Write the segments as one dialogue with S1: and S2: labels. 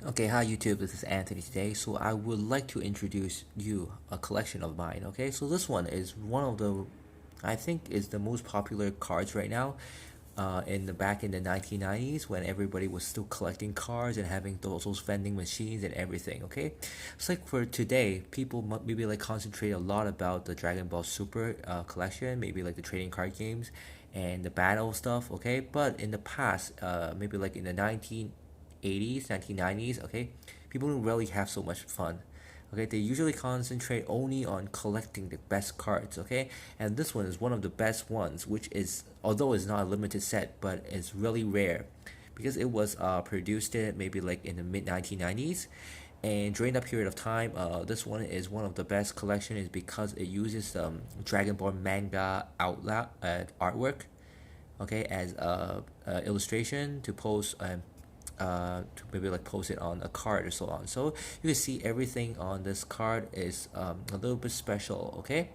S1: Okay, hi YouTube, this is Anthony today. So I would like to introduce you a collection of mine. Okay, so this one is one of the, I think is the most popular cards right now. In the back in the 1990s when everybody was still collecting cards and having those vending machines and everything. Okay, it's like for today, people maybe like concentrate a lot about the Dragon Ball Super collection, maybe like the trading card games and the battle stuff. Okay, but in the past, maybe like in the 1980s, 1990s, okay, people don't really have so much fun. Okay, they usually concentrate only on collecting the best cards. Okay, and this one is one of the best ones, which is, although it's not a limited set, but it's really rare because it was produced maybe like in the mid 1990s, and during that period of time, this one is one of the best collection is because it uses Dragon Ball manga outlet artwork, okay, as a illustration to post to maybe like post it on a card or so on. So you can see everything on this card is a little bit special. Okay,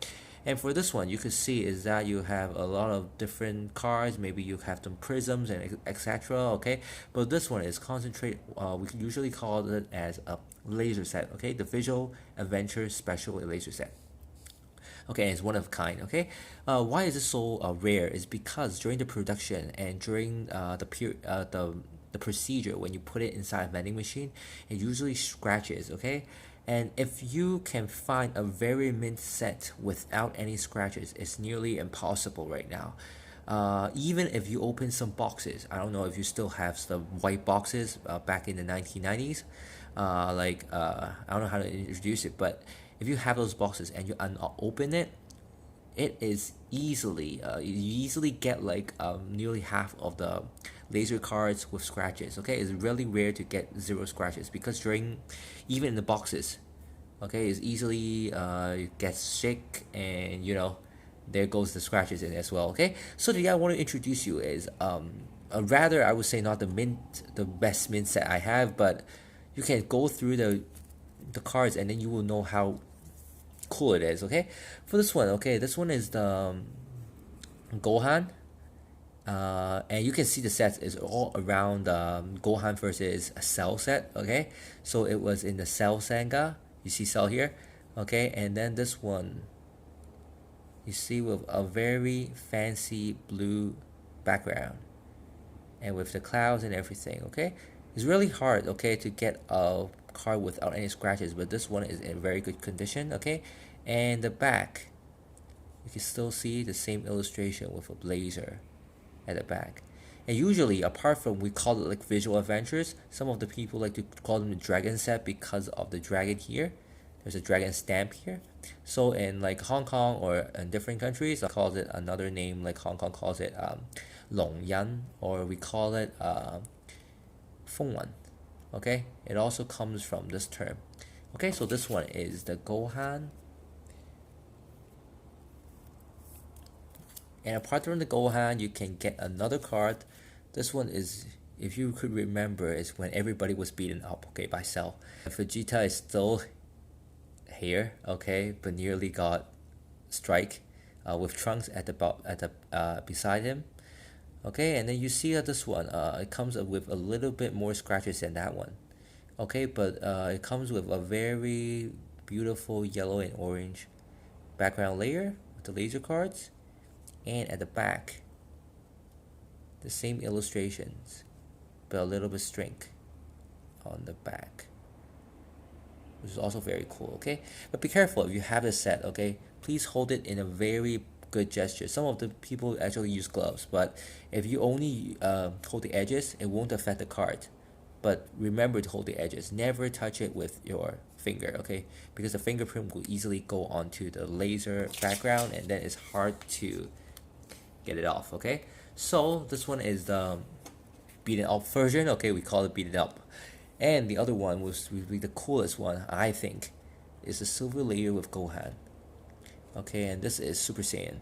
S1: and for this one you could see is that you have a lot of different cards, maybe you have some prisms and etc. Okay, but this one is concentrate, we usually call it as a laser set. Okay, the visual adventure special laser set. Okay, it's one of a kind. Okay, why is it so rare? Is because during the production and during the procedure when you put it inside a vending machine, it usually scratches. Okay, and if you can find a very mint set without any scratches, it's nearly impossible right now. Even if you open some boxes, I don't know if you still have the white boxes back in the 1990s. I don't know how to introduce it, but if you have those boxes and you open it, it is easily you easily get like nearly half of the laser cards with scratches. Okay, it's really rare to get zero scratches because during even in the boxes, okay, it's easily gets shake and there goes the scratches in as well. Okay, so the I want to introduce you is rather I would say not the best mint set I have, but you can go through the cards and then you will know how cool it is. Okay, for this one, okay, this one is the Gohan, and you can see the sets is all around Gohan versus Cell set. Okay, so it was in the Cell Sanga, you see Cell here. Okay, and then this one you see with a very fancy blue background and with the clouds and everything. Okay, it's really hard, okay, to get a card without any scratches, but this one is in very good condition. Okay, and the back, you can still see the same illustration with a blazer at the back. And usually, apart from we call it like visual adventures, some of the people like to call them the dragon set because of the dragon here. There's a dragon stamp here. So in like Hong Kong or in different countries, I call it another name. Like Hong Kong calls it Long Yan, or we call it Feng Wan. Okay, it also comes from this term. Okay, so this one is the Gohan. And apart from the Gohan, you can get another card. This one is, if you could remember, is when everybody was beaten up, okay, by Cell. Vegeta is still here, okay, but nearly got strike with Trunks at the beside him. Okay, and then you see that this one, it comes with a little bit more scratches than that one. Okay, but it comes with a very beautiful yellow and orange background layer with the laser cards. And at the back, the same illustrations, but a little bit strength on the back, which is also very cool. Okay, but be careful if you have this set. Okay, please hold it in a very good gesture. Some of the people actually use gloves, but if you only hold the edges, it won't affect the card. But remember to hold the edges. Never touch it with your finger, okay? Because the fingerprint will easily go onto the laser background, and then it's hard to get it off. Okay, so this one is the beaten up version. Okay, we call it beaten up, and the other one was really the coolest one, I think, is the silver layer with Gohan. Okay, and this is Super Saiyan.